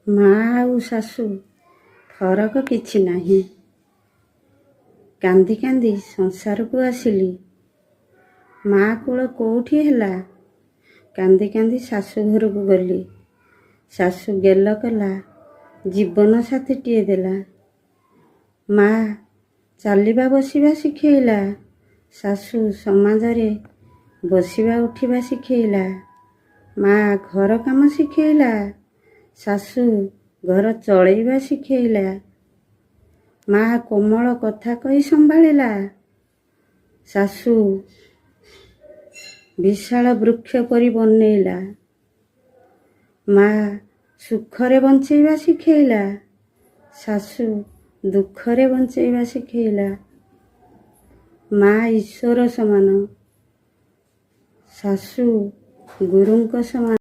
ମା ଆଉ ଶାଶୁ ଫରକ କିଛି ନାହିଁ। କାନ୍ଦି କାନ୍ଦି ସଂସାରକୁ ଆସିଲି। ମା କୂଳ କୋଉଠି ହେଲା? କାନ୍ଦି କାନ୍ଦି ଶାଶୁ ଘରକୁ ଗଲି। ଶାଶୁ ଗେଲ କଲା, ଜୀବନ ସାଥୀଟିଏ ଦେଲା। ମା ଚାଲିବା ବସିବା ଶିଖେଇଲା। ଶାଶୁ ସମାଜରେ ବସିବା ଉଠିବା ଶିଖେଇଲା। ମା ଘର କାମ ଶିଖେଇଲା। ଶାଶୁ ଘର ଚଳେଇବା ଶିଖେଇଲା। ମା କୋମଳ କଥା କହି ସମ୍ଭାଳିଲା। ଶାଶୁ ବିଶାଳ ବୃକ୍ଷ ପରି ବନେଇଲା। ମା ସୁଖରେ ବଞ୍ଚେଇବା ଶିଖେଇଲା। ଶାଶୁ ଦୁଃଖରେ ବଞ୍ଚେଇବା ଶିଖେଇଲା। ମା ଈଶ୍ୱର ସମାନ, ଶାଶୁ ଗୁରୁଙ୍କ ସମାନ।